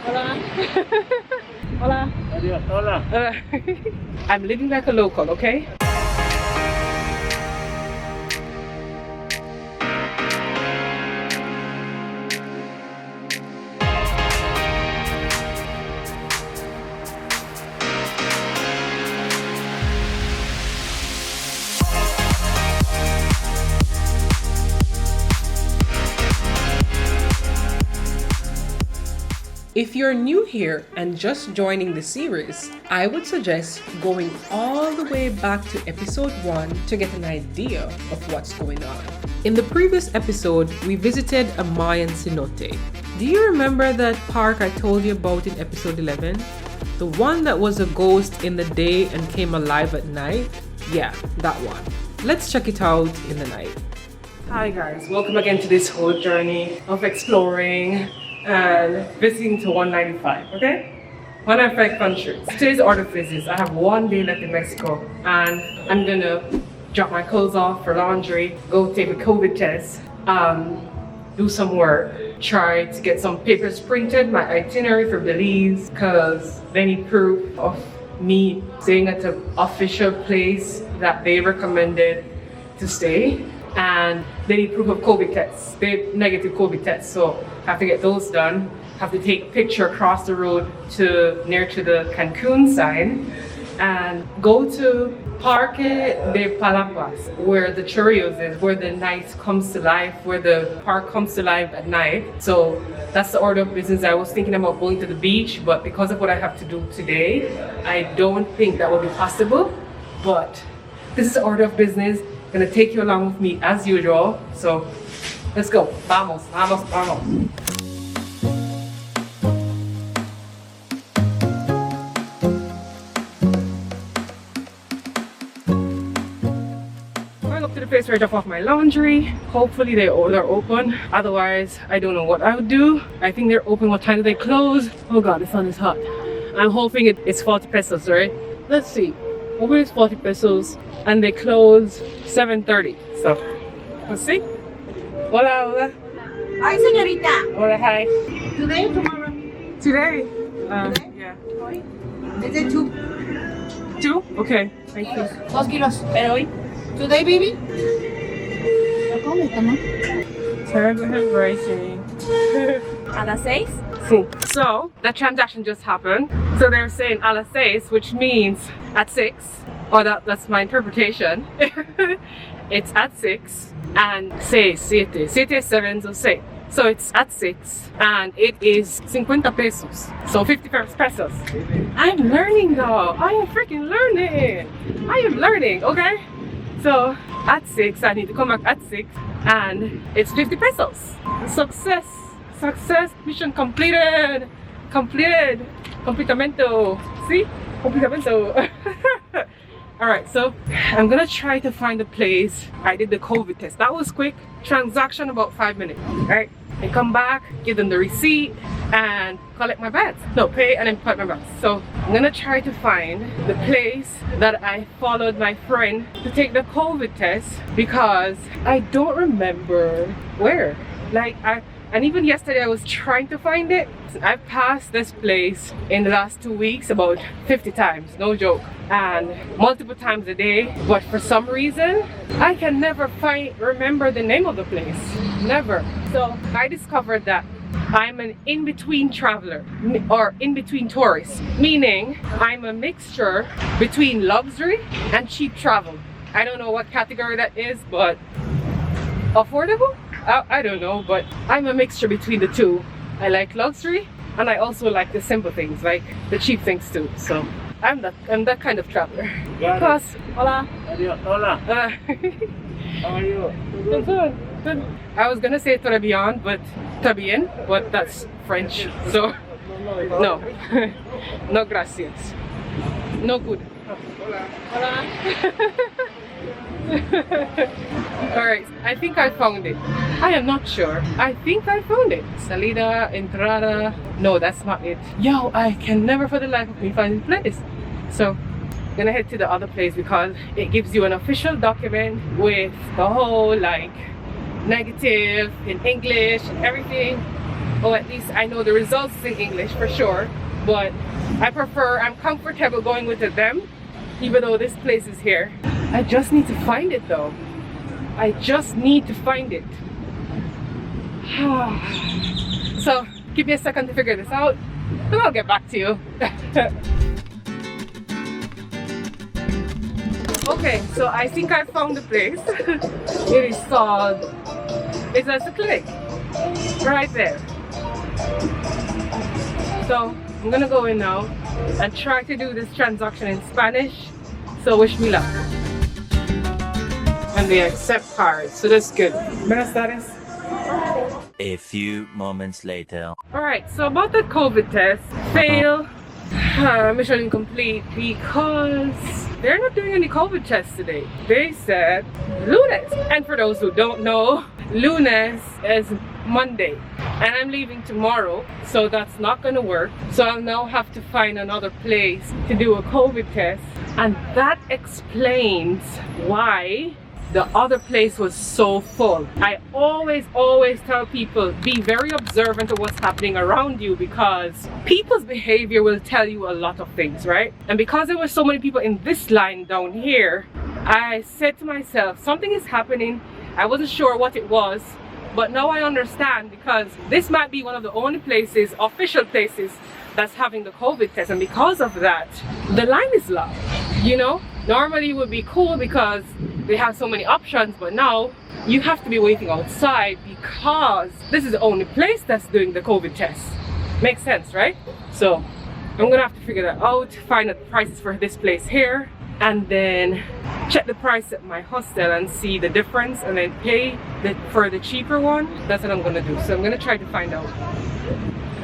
Hola. Hola. Adios, hola. I'm living like a local, okay? If you're new here and just joining the series, I would suggest going all the way back to episode 1 to get an idea of what's going on. In the previous episode, we visited a Mayan cenote. Do you remember that park I told you about in episode 11? The one that was a ghost in the day and came alive at night? Yeah, that one. Let's check it out in the night. Hi guys, welcome again to this whole journey of exploring and visiting to 195, okay? 195 countries. Today's order of business, I have 1 day left in Mexico and I'm gonna drop my clothes off for laundry, go take a COVID test, do some work, try to get some papers printed, my itinerary for Belize, because they need proof of me staying at the official place that they recommended to stay. And they need proof of COVID tests. They have negative COVID tests, so have to get those done. Have to take a picture across the road near to the Cancun sign and go to Parque de Palapas, where the churros is, where the night comes to life, where the park comes to life at night. So that's the order of business. I was thinking about going to the beach, but because of what I have to do today, I don't think that will be possible. But this is the order of business. Gonna take you along with me as usual. So let's go. Vamos, vamos, vamos. Going up to the place where I drop off my laundry. Hopefully they're open. Otherwise, I don't know what I would do. I think they're open. What time do they close? Oh God, the sun is hot. I'm hoping it's 40 pesos, right? Let's see. Over is 40 pesos and they close 7:30. So let's see. Hola, hola. Hi, señorita. Hola, hi. Today, tomorrow? Today? Today? Yeah. Hoy? Is it 2? 2? Okay, thank you. 2 kilos. Pero hoy? Today, baby? ¿Cómo está, no? Terrible handwriting. A las 6? So that transaction just happened. So they're saying a las 6, which means at 6. Or that's my interpretation. It's at 6 and 7. 7 is 7, so 6. So it's at 6 and it is 50 pesos. So 50 pesos. I'm learning though. I am freaking learning. I am learning, okay? So at 6, I need to come back at 6 and it's 50 pesos. Success. Success. Mission completed. Completed. Completamento. See? Completamento. Alright, so I'm gonna try to find a place. I did the COVID test. That was quick. Transaction about 5 minutes. Alright, I come back, give them the receipt, and collect my bags. No, pay and then collect my bags. So I'm gonna try to find the place that I followed my friend to take the COVID test because I don't remember where. And even yesterday I was trying to find it. I've passed this place in the last 2 weeks about 50 times, no joke, and multiple times a day. But for some reason, I can never remember the name of the place, never. So I discovered that I'm an in-between traveler or in-between tourist, meaning I'm a mixture between luxury and cheap travel. I don't know what category that is, but affordable? I don't know, but I'm a mixture between the two. I like luxury and I also like the simple things, like the cheap things too. So I'm that kind of traveler. Because, hola. Adios, hola. How are you? Good, good. I was gonna say très bien, but très bien, but that's French. So no, no gracias, no good. Hola. Hola. Alright, I think I found it. I am not sure. I think I found it. Salida, entrada. No, that's not it. Yo, I can never for the life of me find this place. So, I'm gonna head to the other place because it gives you an official document with the whole like negative in English and everything. or at least I know the results in English for sure, but I'm comfortable going with them, even though this place is here. I just need to find it though. I just need to find it. So give me a second to figure this out, and I'll get back to you. Okay, so I think I found the place. It is called, it's just a click right there. So I'm gonna go in now and try to do this transaction in Spanish. So wish me luck. And they accept cards, so that's good. Buenas tardes. A few moments later. Alright, so about the COVID test, fail, mission incomplete because they're not doing any COVID tests today. They said lunes. And for those who don't know, lunes is Monday. And I'm leaving tomorrow, so that's not gonna work. So I'll now have to find another place to do a COVID test. And that explains why the other place was so full. I always tell people, be very observant of what's happening around you, because people's behavior will tell you a lot of things, right? And because there were so many people in this line down here, I said to myself, something is happening. I wasn't sure what it was, but now I understand, because this might be one of the only places, official places, that's having the COVID test. And because of that, the line is long, you know? Normally it would be cool because they have so many options, but now you have to be waiting outside because this is the only place that's doing the COVID test. Makes sense, right? So I'm gonna have to figure that out, find the prices for this place here, and then check the price at my hostel and see the difference, and then pay for the cheaper one. That's what I'm gonna do. So I'm gonna try to find out.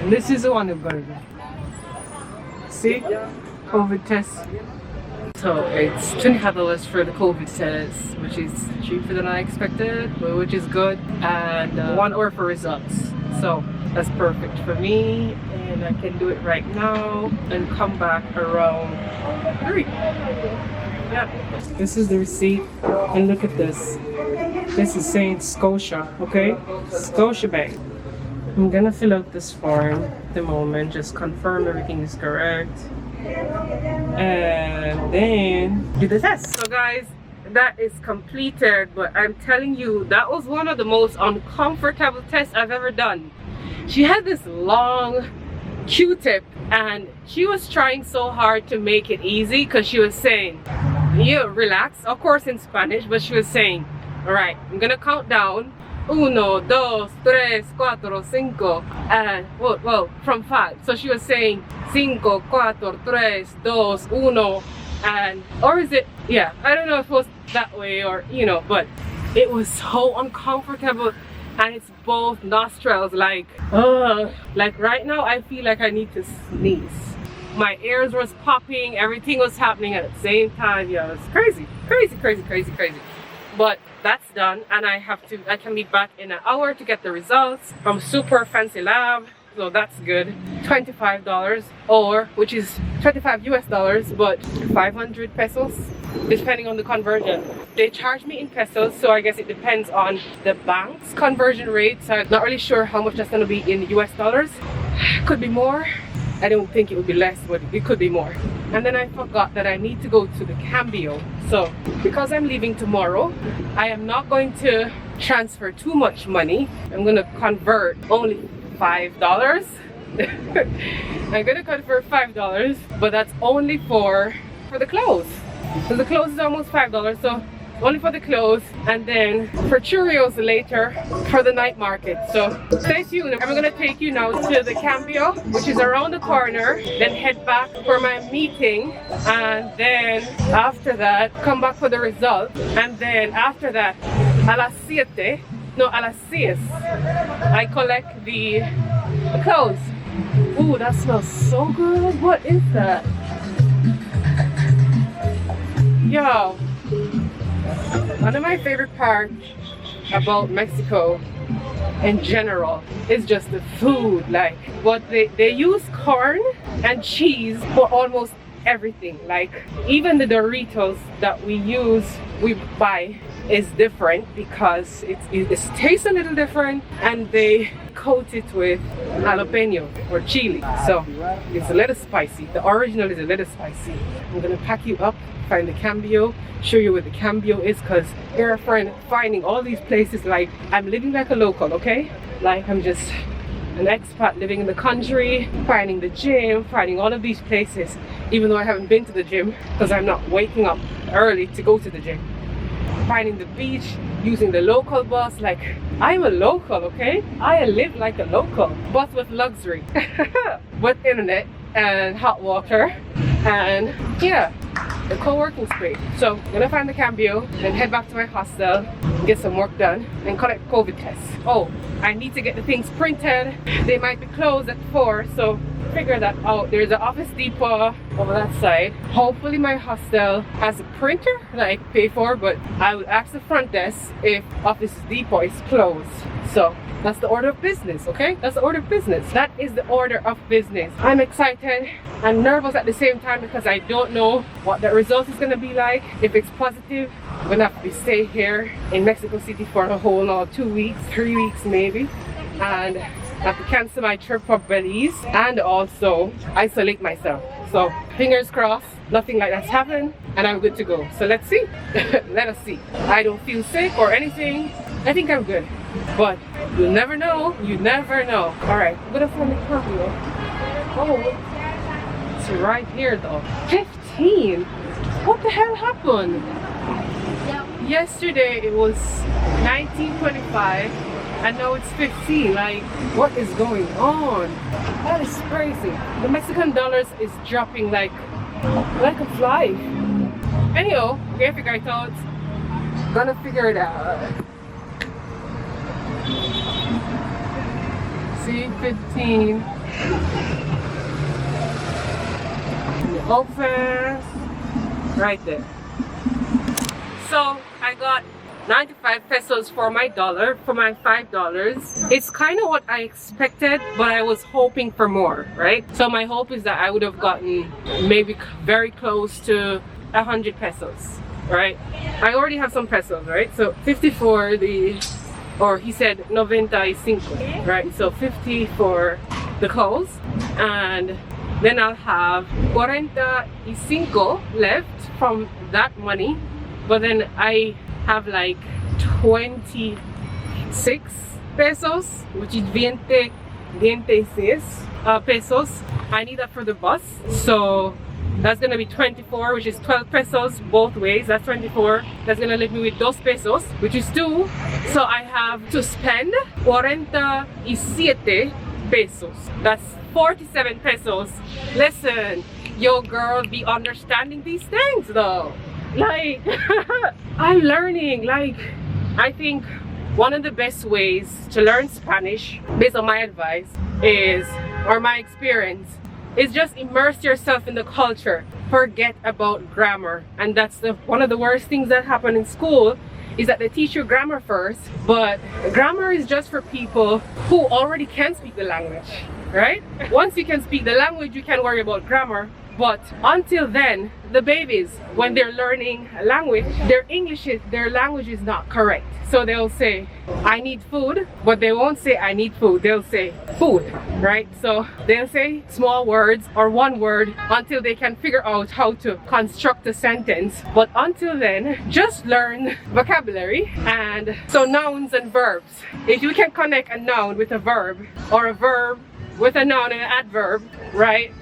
And this is the one I'm gonna do. See? COVID test. So it's $25 for the COVID test, which is cheaper than I expected, but which is good, and 1 hour for results. So that's perfect for me, and I can do it right now and come back around 3. Yeah. This is the receipt, and look at this. This is saying Scotia, okay? Scotiabank. I'm gonna fill out this form at the moment, just confirm everything is correct, and then do the test. So guys, that is completed, but I'm telling you, that was one of the most uncomfortable tests I've ever done. She had this long Q-tip, and she was trying so hard to make it easy, because she was saying, you relax, of course in Spanish, but she was saying, all right, I'm gonna count down. 1, 2, 3, 4, 5, and well, from 5. So she was saying 5, 4, 3, 2, 1, and, or is it, yeah, I don't know if it was that way, or, you know, but it was so uncomfortable, and it's both nostrils, like right now I feel like I need to sneeze. My ears was popping, everything was happening at the same time. Yeah, it was crazy. But that's done, and I can be back in an hour to get the results from super fancy lab. So that's good. $25, or which is 25 US dollars, but 500 pesos depending on the conversion. They charge me in pesos, so I guess it depends on the bank's conversion rate. So I'm not really sure how much that's going to be in US dollars. Could be more. I don't think it would be less, but it could be more. And then I forgot that I need to go to the Cambio. So because I'm leaving tomorrow, I am not going to transfer too much money. I'm going to convert only $5. I'm going to convert $5, but that's only for the clothes. So the clothes is almost $5, so only for the clothes, and then for churros later for the night market. So stay tuned. I'm gonna take you now to the Cambio, which is around the corner, then head back for my meeting, and then after that come back for the results, and then after that a las 6 I collect the clothes. Ooh, that smells so good. What is that? Yo, one of my favorite parts about Mexico in general is just the food. Like, what they use corn and cheese for almost everything. Like, even the Doritos that we buy is different because it tastes a little different, and they coat it with jalapeno or chili, so it's a little spicy. The original is a little spicy. I'm gonna pack you up, find the cambio, show you where the cambio is, because you're a friend finding all these places like I'm living like a local, okay? Like I'm just an expat living in the country, finding the gym, finding all of these places, even though I haven't been to the gym because I'm not waking up early to go to the gym. Finding the beach, using the local bus, like I'm a local, okay? I live like a local, but with luxury, with internet and hot water, and yeah, the co-working space. So I'm gonna find the cambio and head back to my hostel, get some work done, and collect COVID tests. Oh, I need to get the things printed. They might be closed at 4, so figure that out. There's an Office Depot over that side. Hopefully my hostel has a printer that I can pay for, but I would ask the front desk if Office Depot is closed. So that's the order of business, okay? That's the order of business. That is the order of business. I'm excited and nervous at the same time because I don't know what the result is gonna be like. If it's positive, I'm gonna have to stay here in Mexico City for a whole 2 weeks, 3 weeks maybe. And I have to cancel my trip for Belize and also isolate myself. So fingers crossed, nothing like that's happened and I'm good to go. So let's see. Let us see. I don't feel sick or anything. I think I'm good. But you never know. You never know. Alright, I'm gonna find the cambio. Oh, it's right here though. 15? What the hell happened? Yesterday it was 19.25 and now it's 15. Like, what is going on? That is crazy. The Mexican dollars is dropping like a fly. Anyhow, okay, figure it out. Gonna figure it out. See, 15. Open. Right there. So I got 95 pesos for my dollar, for my $5. It's kind of what I expected, but I was hoping for more, right? So my hope is that I would have gotten maybe very close to 100 pesos, right? I already have some pesos, right? So 50 for the, or he said 95, right? So 50 for the clothes, and then I'll have 45 left from that money, but then I have like 26 pesos, which is 26 pesos. I need that for the bus, so that's gonna be 24, which is 12 pesos both ways. That's 24. That's gonna leave me with 2 pesos, which is 2. So I have to spend 47 pesos. That's 47 pesos. Listen, yo girl, be understanding these things though. Like, I'm learning. Like, I think one of the best ways to learn Spanish, based on my advice, is, or my experience, is just immerse yourself in the culture. Forget about grammar. And that's one of the worst things that happen in school, is that they teach you grammar first, but grammar is just for people who already can speak the language, right? Once you can speak the language, you can worry about grammar. But until then, the babies, when they're learning a language, their language is not correct. So they'll say, I need food, but they won't say I need food. They'll say food, right? So they'll say small words or one word until they can figure out how to construct a sentence. But until then, just learn vocabulary. And so nouns and verbs. If you can connect a noun with a verb, or a verb with a noun and an adverb, right?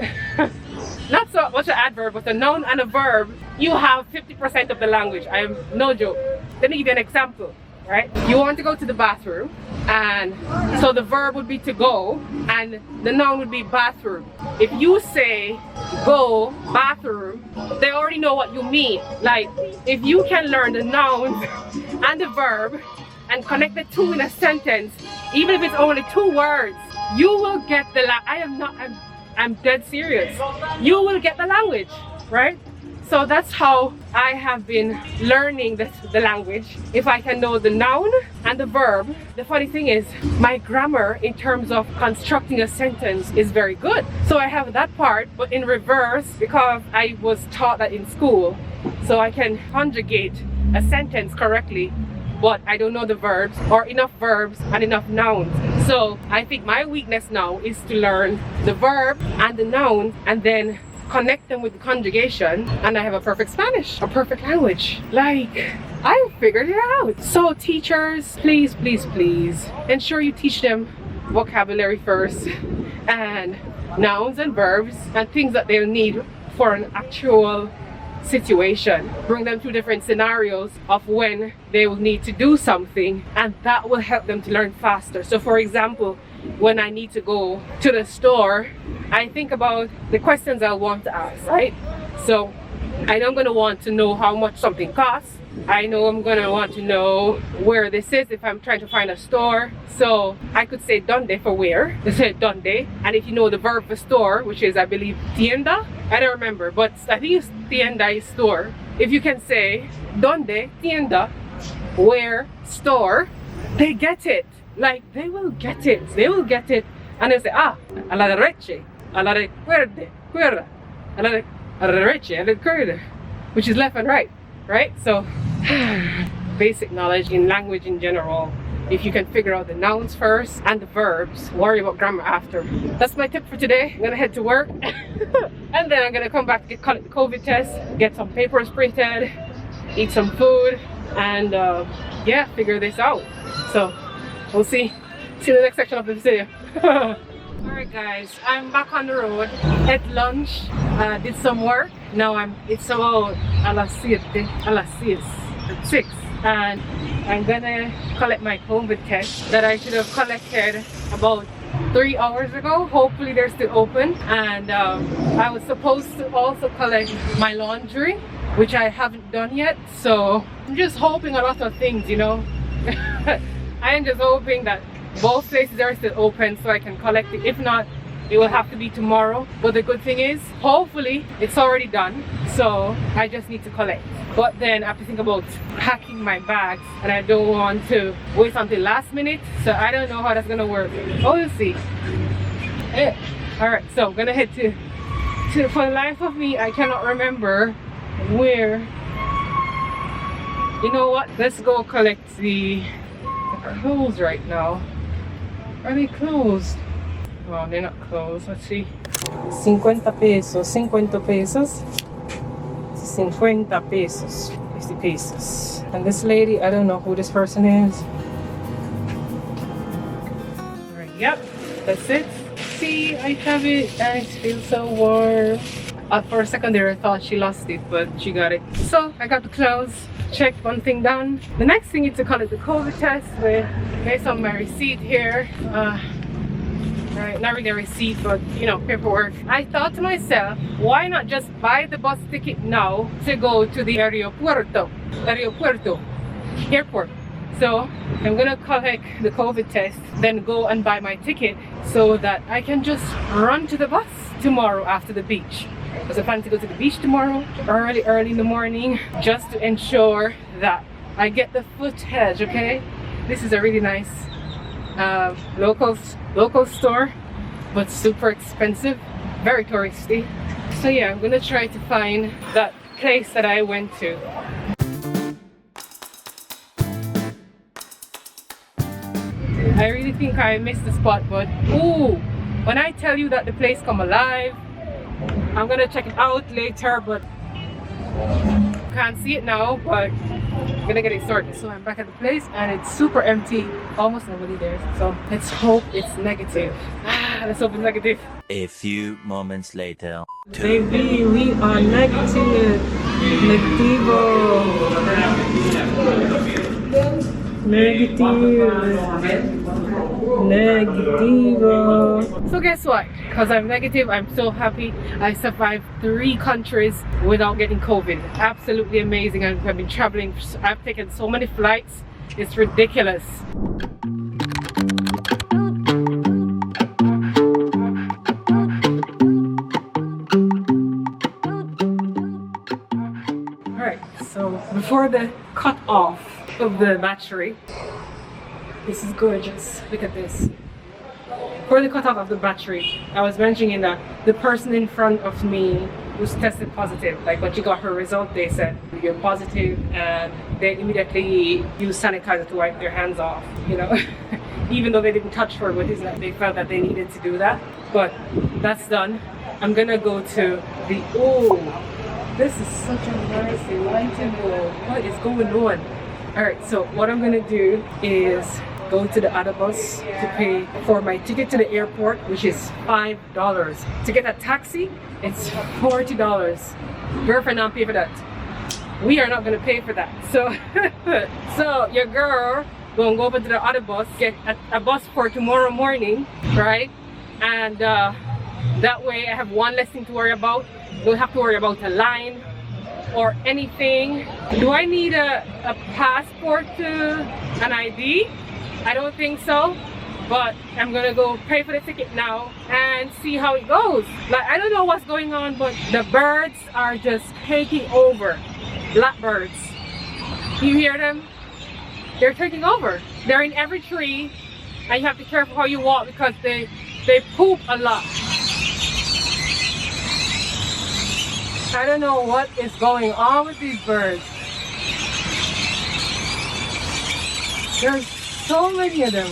Not so much an adverb, but a noun and a verb, you have 50% of the language. I am no joke. Let me give you an example, right? You want to go to the bathroom, and so the verb would be to go, and the noun would be bathroom. If you say go bathroom, they already know what you mean. Like, if you can learn the nouns and the verb and connect the two in a sentence, even if it's only 2 words, you will get the I'm dead serious. You will get the language, right? So that's how I have been learning the language. If I can know the noun and the verb. The funny thing is, my grammar in terms of constructing a sentence is very good. So I have that part, but in reverse, because I was taught that in school. So I can conjugate a sentence correctly, but I don't know the verbs or enough verbs and enough nouns. So I think my weakness now is to learn the verb and the noun and then connect them with the conjugation, and I have a perfect Spanish, a perfect language. Like, I figured it out. So teachers, please, please, please ensure you teach them vocabulary first and nouns and verbs and things that they'll need for an actual situation. Bring them through different scenarios of when they will need to do something, and that will help them to learn faster. So for example, when I need to go to the store, I think about the questions I want to ask, right? So I know I'm going to want to know how much something costs. I know I'm going to want to know where this is if I'm trying to find a store. So I could say donde for where. They say donde. And if you know the verb for store, which is I believe tienda, I don't remember, but I think it's tienda is store. If you can say donde, tienda, where, store, they get it. Like, they will get it. They will get it. And they'll say, ah, a la derecha, a la de cuerda, a la derecha, a la cuerda, which is left and right, right? So, basic knowledge in language in general. If you can figure out the nouns first and the verbs, worry about grammar after. That's my tip for today. I'm gonna head to work and then I'm gonna come back to collect the COVID test, get some papers printed, eat some food, and yeah, figure this out. So we'll see you in the next section of this video. Alright guys, I'm back on the road. At lunch, did some work. Now it's about a las 6, and I'm gonna collect my COVID test that I should have collected about 3 hours ago. Hopefully they're still open. And I was supposed to also collect my laundry, which I haven't done yet. So I'm just hoping a lot of things, you know. I am just hoping that both places are still open so I can collect it. If not, it will have to be tomorrow. But the good thing is, hopefully it's already done, so I just need to collect. But then I have to think about packing my bags, and I don't want to wait until last minute, so I don't know how that's gonna work. Oh, we'll see. Yeah. Alright, so I'm gonna head to for the life of me, I cannot remember where. You know what, let's go collect the clothes right now. Are they closed? Oh, they're not closed. Let's see. 50 pesos, 50 pesos, 50 pesos, 50 pesos. And this lady, I don't know who this person is. Alright, yep, that's it. See, I have it and it feels so warm. For a second there I thought she lost it, but she got it. So I got the clothes, checked one thing done. The next thing is to collect the COVID test based on my receipt here. Right, not really a receipt, but you know, paperwork. I thought to myself, why not just buy the bus ticket now to go to the airport. So I'm gonna collect the COVID test, then go and buy my ticket so that I can just run to the bus tomorrow after the beach. Because I plan to go to the beach tomorrow early in the morning, just to ensure that I get the footage. Okay, this is a really nice local store, but super expensive, very touristy. So yeah, I'm gonna try to find that place that I went to. I really think I missed the spot, but ooh, when I tell you that the place come alive, I'm gonna check it out later, but can't see it now, but I'm gonna get it sorted. So I'm back at the place and it's super empty, almost nobody there. So let's hope it's negative. Let's hope it's negative. A few moments later. Baby, we are negative. Negativo. Negativo. So guess what? Because I'm negative, I'm so happy. I survived 3 countries without getting COVID. Absolutely amazing. I've been traveling. I've taken so many flights. It's ridiculous. Alright, so before the cut off of the battery, this is gorgeous. Look at this. For the cutoff of the battery, I was mentioning that the person in front of me who's tested positive. Like when she got her result, they said you're positive, and they immediately used sanitizer to wipe their hands off, you know. Even though they didn't touch her with his, they felt that they needed to do that. But that's done. I'm gonna go to the, oh, this is such a nice lighting wall. What is going on? Alright, so what I'm gonna do is go to the Aeropost to pay for my ticket to the airport, which is $5. To get a taxi, it's $40. Girlfriend not pay for that. We are not gonna pay for that. So, so your girl gonna go over to the Aeropost, get a bus for tomorrow morning, right? And that way I have one less thing to worry about. Don't have to worry about a line or anything. Do I need a passport to an ID? I don't think so, but I'm gonna go pay for the ticket now and see how it goes. Like, I don't know what's going on, but the birds are just taking over. Blackbirds. You hear them? They're taking over. They're in every tree, and you have to be careful how you walk because they poop a lot. I don't know what is going on with these birds. There's so many of them.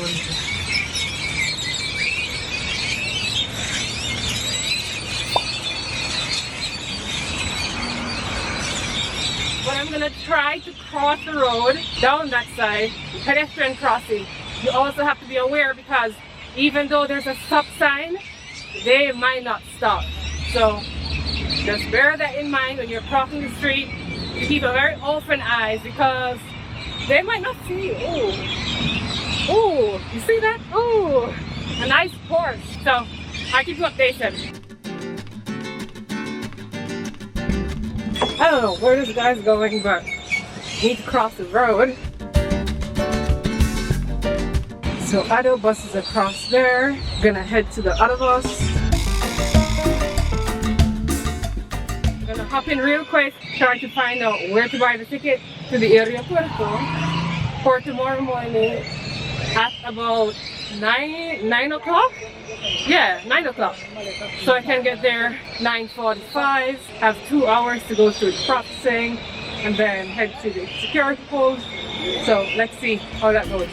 But I'm gonna try to cross the road down that side, pedestrian crossing. You also have to be aware because even though there's a stop sign, they might not stop. So just bear that in mind when you're crossing the street. You keep a very open eyes because they might not see you. Ooh. Ooh, you see that? Ooh, a nice horse. So I'll keep you updated. I don't know where this guy's going, but need to cross the road. So Aeropost is across there. Gonna head to the Aeropost. Gonna hop in real quick, try to find out where to buy the ticket to the Aeropost for tomorrow morning at about 9 o'clock. Yeah, 9 o'clock. So I can get there 9:45, have 2 hours to go through the processing, and then head to the security post. So let's see how that goes.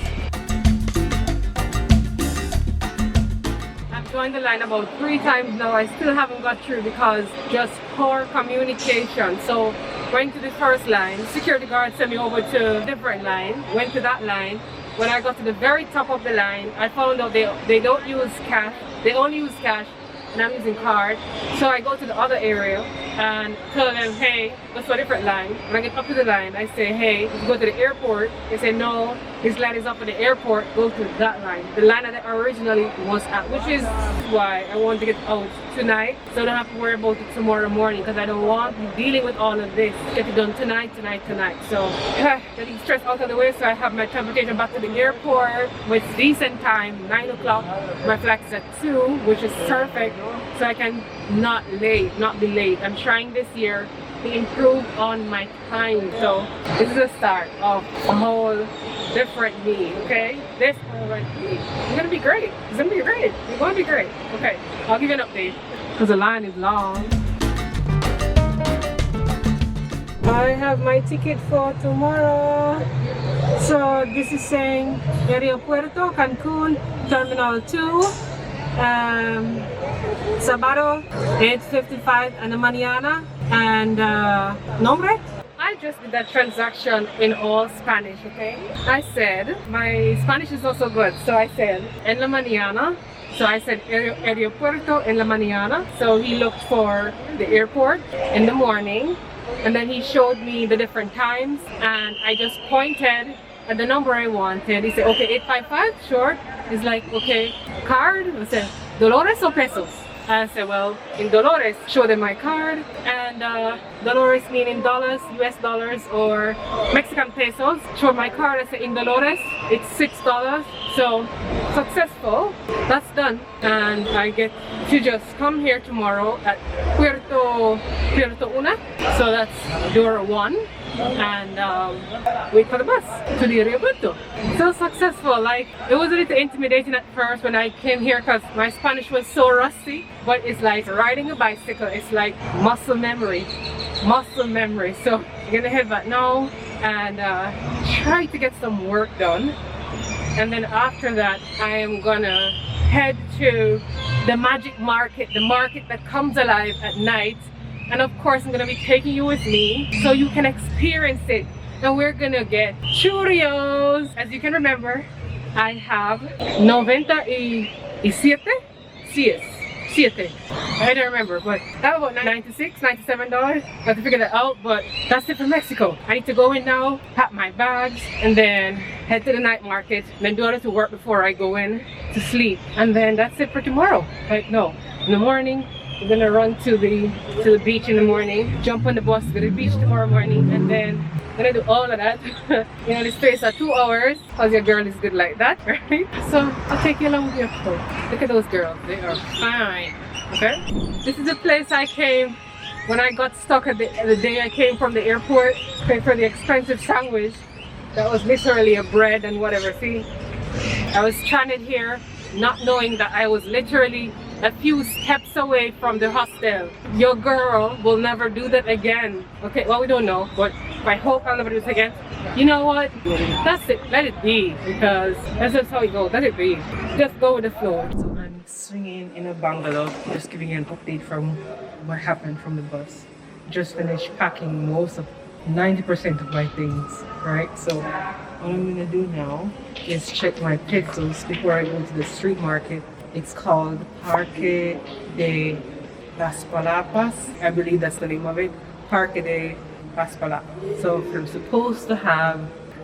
I've joined the line about 3 times now. I still haven't got through because just poor communication. So went to the first line, security guard sent me over to a different line, went to that line. When I got to the very top of the line, I found out they don't use cash, they only use cash, and I'm using card. So I go to the other area and tell them, hey, go to a different line. When I get up to the line, I say, hey, go to the airport. They say, no, this line is up at the airport, go to that line. The line that I originally was at, which is why I want to get out tonight, so I don't have to worry about it tomorrow morning, because I don't want to be dealing with all of this. Get it done tonight. So getting stressed out of the way, so I have my transportation back to the airport with decent time, 9 o'clock. My flight is at 2, which is perfect, so I can not be late. I'm trying this year to improve on my time. So this is the start of a whole different me, okay? This whole me. It's gonna be great. It's gonna be great. It's gonna be great. Okay, I'll give you an update because the line is long. I have my ticket for tomorrow. So this is saying Aeropuerto, Cancun, Terminal 2. Sábado, 8:55 in the mañana, and nombre? I just did that transaction in all Spanish, okay? I said, my Spanish is also good, so I said, en la mañana. So I said, Aeropuerto en la mañana. So he looked for the airport in the morning, and then he showed me the different times, and I just pointed at the number I wanted. He said, okay, 855, sure. He's like, okay, card? I said, Dolores or pesos? I said, well, in Dolores, show them my card. And Dolores meaning dollars, US dollars, or Mexican pesos. Show my card. I said, in Dolores, it's $6. So successful. That's done, and I get to just come here tomorrow at Puerto Una. So that's door 1, and wait for the bus to the aeropuerto. So successful. Like, it was a little intimidating at first when I came here because my Spanish was so rusty, but it's like riding a bicycle. It's like muscle memory. So I'm gonna head back now and try to get some work done, and then after that I am gonna head to the magic market, the market that comes alive at night. And of course I'm gonna be taking you with me so you can experience it. And we're gonna get churros. As you can remember, I have 97 siete. I don't remember, but that was about $97. I have to figure that out, but that's it for Mexico. I need to go in now, pack my bags, and then head to the night market, then do a little work before I go in to sleep. And then that's it for tomorrow. Like, no, in the morning, we're gonna run to the beach in the morning, jump on the bus, go to the beach tomorrow morning, and then I'm gonna do all of that in only space of 2 hours, because your girl is good like that, right? So I'll take you along with you. Look at those girls, they are fine. Okay, this is the place I came when I got stuck at the day I came from the airport. Paid for the expensive sandwich that was literally a bread and whatever. See, I was stranded here not knowing that I was literally a few steps away from the hostel. Your girl will never do that again. Okay, well, we don't know, but I hope I'll never do this again. You know what? That's it. Let it be, because that's just how it goes. Let it be. Just go with the flow. So I'm swinging in a bungalow, just giving you an update from what happened from the bus. Just finished packing most of 90% of my things, right? So what I'm gonna do now is check my pesos before I go to the street market. It's called Parque de las Palapas. I believe that's the name of it. Parque de las Palapas. So we're supposed to have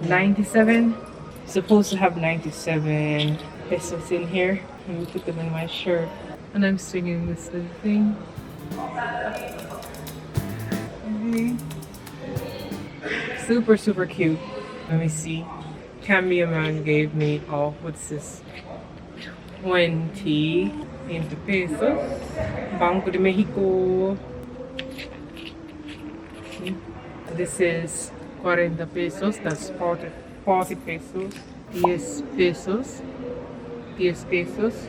97 pesos in here. Let me put them in my shirt. And I'm swinging this little thing. Super, super cute. Let me see. Cambia man gave me, oh, what's this? 20 into pesos. Banco de Mexico. This is 40 pesos. That's 40 pesos. 10 pesos. 10 pesos.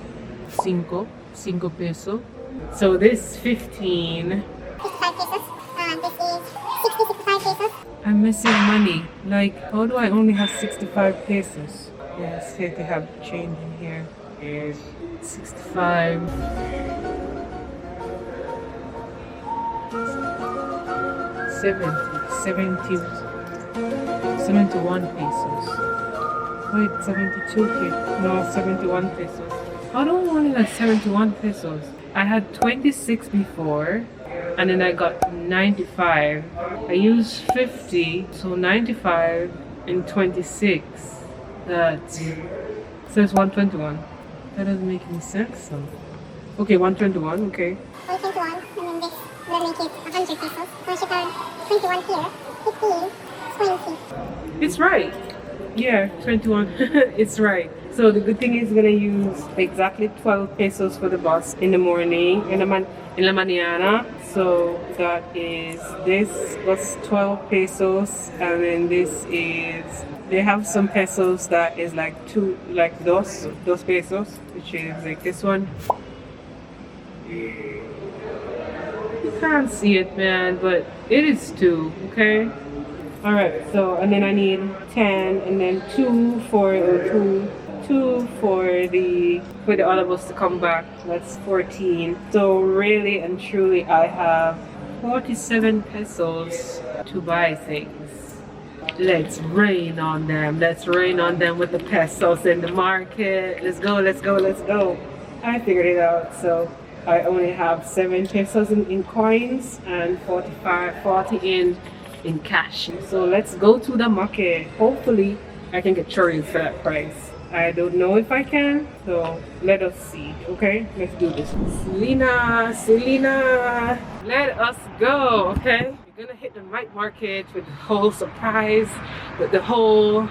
5 pesos. So this 15. 55 pesos. This is 65 pesos. I'm missing money. Like, how do I only have 65 pesos? Yes, they have change in here. Is 65. 71 pesos. Wait, 72 pesos. No, 71 pesos. How do I only have 71 pesos? I had 26 before, and then I got 95. I used 50, so 95 and 26. That's, so it's 121. That doesn't make any sense. So. Okay, 121, okay. 121, and then this will make it 100 pesos. So I should add 21 here, 15, 20. It's right. Yeah, 21. It's right. So the good thing is we're gonna use exactly 12 pesos for the bus in the morning, in la mañana. So that is, this was 12 pesos, and then this is, they have some pesos that is like dos pesos, which is like this one. You can't see it, man, but it is 2, okay? Alright, so, and then I need 10, and then 2 for the Aeropost to come back. That's 14. So really and truly I have 47 pesos to buy things. Let's rain on them. Let's rain on them with the pesos in the market. Let's go, let's go, let's go. I figured it out. So I only have 7 pesos in coins and 40 in cash. So let's go to the market. Hopefully I can get churros for that price. I don't know if I can, so let us see. Okay, let's do this. Selena, let us go. Okay, we're gonna hit the night market with the whole surprise, with the whole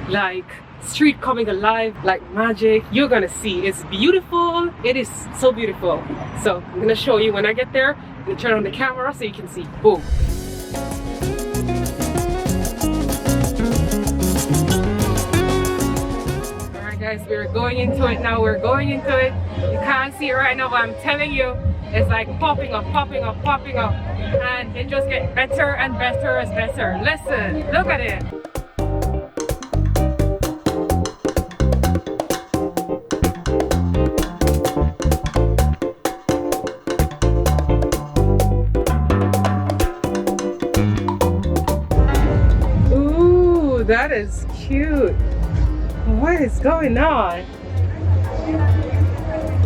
like street coming alive like magic. You're gonna see it's beautiful. It is so beautiful. So I'm gonna show you when I get there. I'm gonna turn on the camera so you can see. Boom. Alright guys, we're going into it now. We're going into it. You can't see it right now, but I'm telling you, it's like popping up, popping up, popping up. And it just gets better and better as better. Listen, look at it. Ooh, that is cute. What is going on?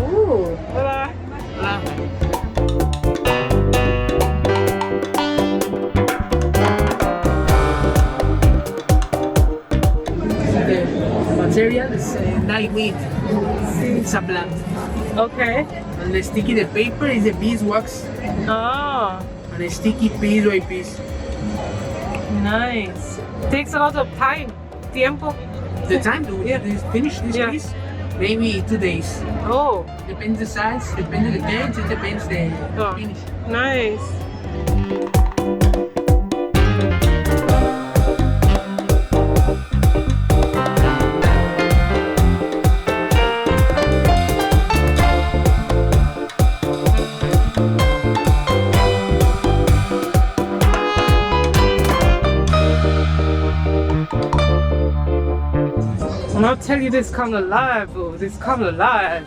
Ooh, hola. Material is lightweight. It's a black. Okay. And the sticky the paper is a beeswax. Oh, And a sticky piece by piece. nice. Takes a lot of time. Tiempo. The time to finish this Yeah. piece, maybe 2 days. Oh, Depends the size, depends the depth, it depends the Oh. finish. nice. And I'll tell you, this come alive, boo. This come alive.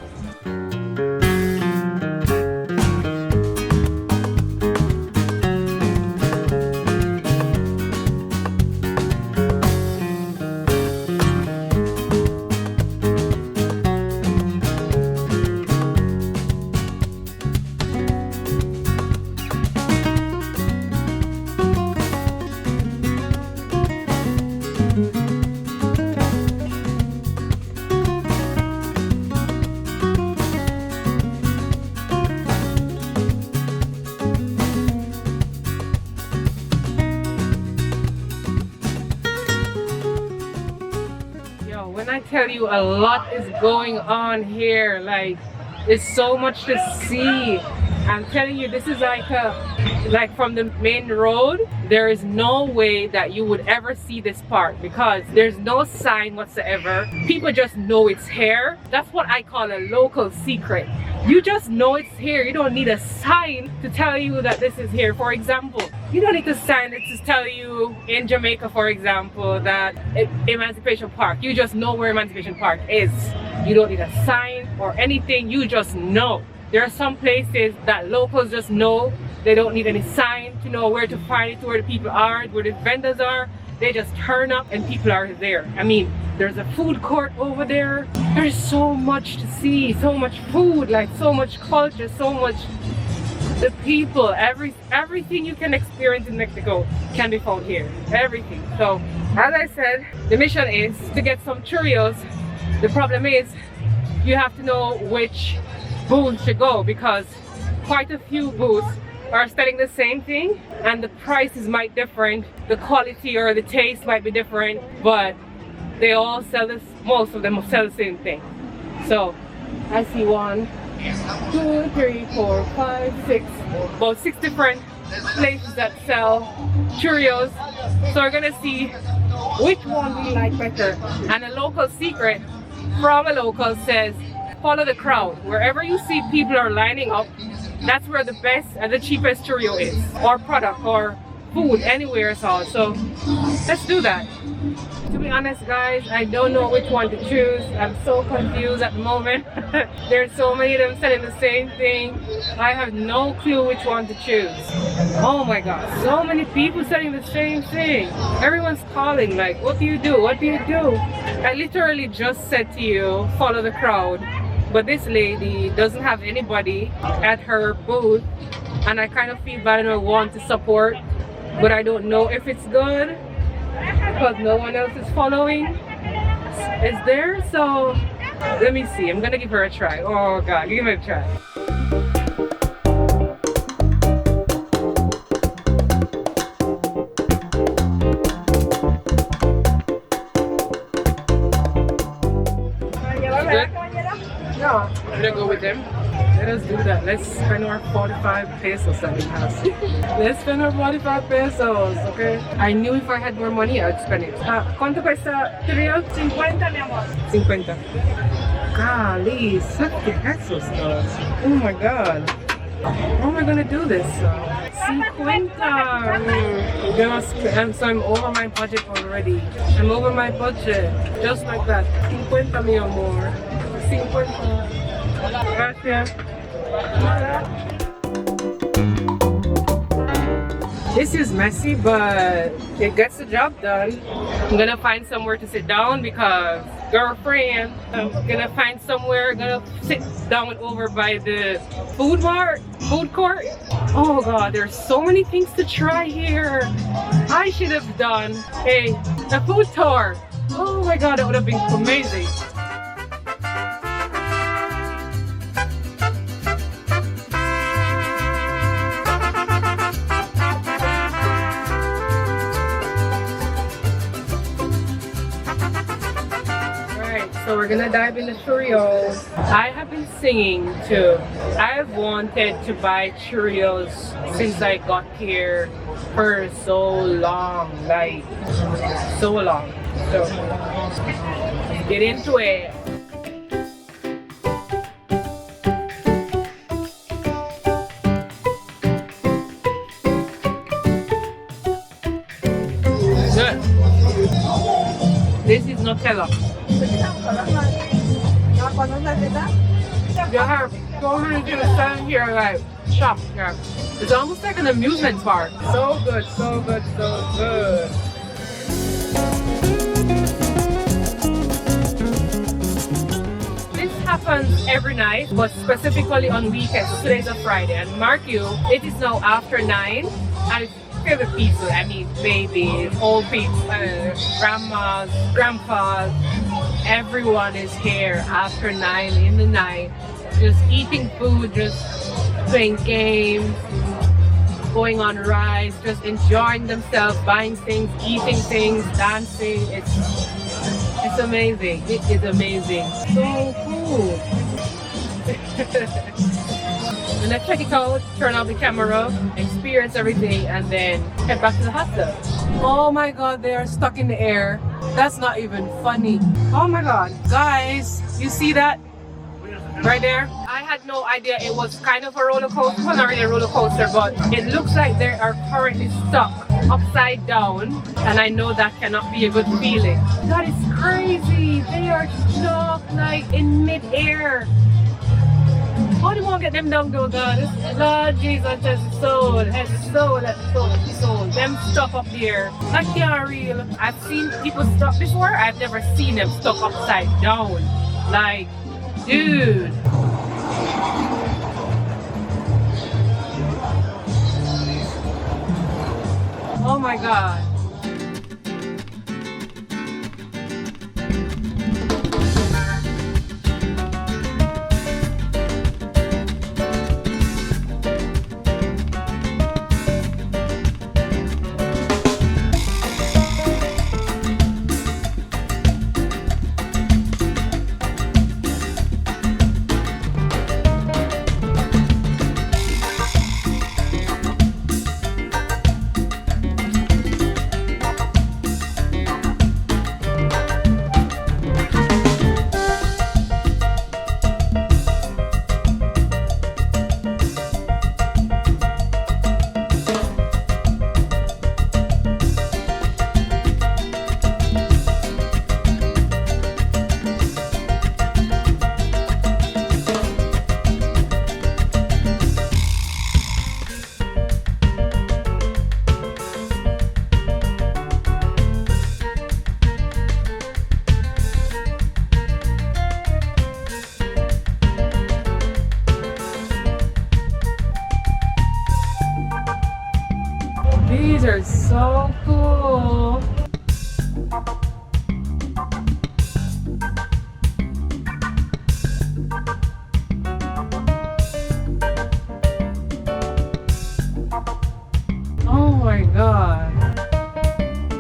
When I tell you a lot is going on here, like it's so much to see. I'm telling you, this is like from the main road, there is no way that you would ever see this part because there's no sign whatsoever. People just know it's here. That's what I call a local secret. You just know it's here. You don't need a sign to tell you that this is here. For example, you don't need a sign to tell you in Jamaica, for example, that Emancipation Park. You just know where Emancipation Park is. You don't need a sign or anything. You just know. There are some places that locals just know. They don't need any sign to know where to find it, where the people are, where the vendors are. They just turn up and people are there. I mean, there's a food court over there. There's so much to see, so much food, like so much culture, so much the people, everything you can experience in Mexico can be found here. Everything. So as I said, the mission is to get some churros. The problem is you have to know which booth to go because quite a few booths are selling the same thing and the prices might different, the quality or the taste might be different, but they all sell this, most of them sell the same thing. So I see 1, 2, 3, 4, 5, 6, about 6 different places that sell churros. So we're gonna see which one we like better. And a local secret from a local says, follow the crowd. Wherever you see people are lining up, that's where the best and the cheapest churro is, or product, or food, anywhere at all. So let's do that. To be honest guys, I don't know which one to choose. I'm so confused at the moment. There's so many of them selling the same thing. I have no clue which one to choose. Oh my god, so many people selling the same thing. Everyone's calling like, what do you do? What do you do? I literally just said to you, follow the crowd. But this lady doesn't have anybody at her booth and I kind of feel bad and I want to support, but I don't know if it's good because no one else is following. Is there? So let me see. I'm gonna give her a try. Oh god, give me a try. let's spend our 45 pesos that we have. Let's spend our 45 pesos, okay? I knew if I had more money, I'd spend it. ¿Cuánto cuesta cereal? 50, mi amor. 50. Golly, 50 pesos though. Oh my god. How am I gonna do this? 50. So I'm over my budget already. I'm over my budget. Just like that. 50 mi amor. 50. Gracias. This is messy, but it gets the job done. I'm gonna find somewhere to sit down because girlfriend, I'm gonna find somewhere, gonna sit down over by the food court. Oh god, there's so many things to try here. I should have done a food tour. Oh my god, that would have been amazing. So we're gonna dive into churros. I have been singing too. I've wanted to buy churros since I got here for so long, like so long. So let's get into it. Good. This is Nutella. You have so many people standing here like shop. Yeah. It's almost like an amusement park. So good, so good, so good. This happens every night, but specifically on weekends. Today's a Friday, and mark you, it is now after 9. And favorite people, I mean babies, old people, grandmas, grandpas, everyone is here after 9 in the night, just eating food, just playing games, going on rides, just enjoying themselves, buying things, eating things, dancing. It's amazing. It is amazing. So cool. And let's check it out, turn off the camera, experience everything, and then head back to the hostel. Oh my god, they are stuck in the air. That's not even funny. Oh my god. Guys, you see that? Right there? I had no idea it was kind of a roller coaster. Well, not really a roller coaster, but it looks like they are currently stuck upside down. And I know that cannot be a good feeling. That is crazy. They are stuck like in mid-air. How do you want to get them down though, God? Lord Jesus, has soul. Them stuck up there. That can't real. I've seen people stuck before. I've never seen them stuck upside down. Like, dude. Oh my God. These are so cool. Oh my God.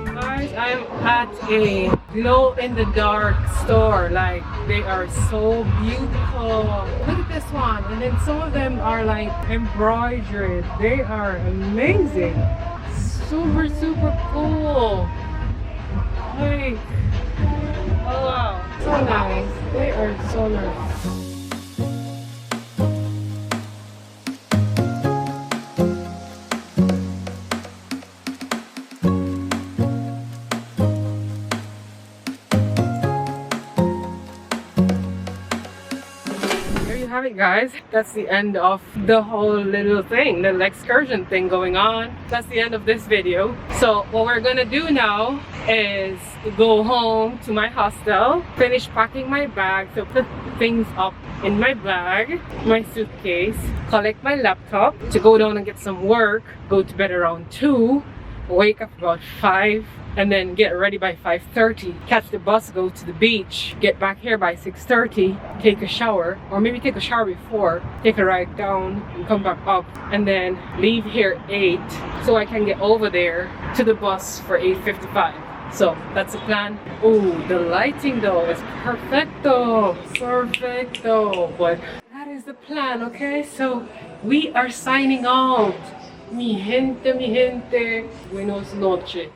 Guys, I'm at a glow in the dark store. Like, they are so beautiful. Look at this one, and then some of them are like embroidered. They are amazing. Super, super cool. Like, oh wow, so nice. They are so nice. Have it, guys. That's the end of the whole little thing, little excursion thing going on. That's the end of this video. So what we're gonna do now is go home to my hostel, finish packing my bag, so put things up in my bag, my suitcase, collect my laptop to go down and get some work, go to bed around 2, wake up about 5, and then get ready by 5:30, catch the bus, go to the beach, get back here by 6:30, take a shower, or maybe take a shower before, take a ride down and come back up, and then leave here 8 so I can get over there to the bus for 8:55. So that's the plan. Oh, the lighting though is perfecto, but that is the plan. Okay, so we are signing out. Mi gente, buenos noches.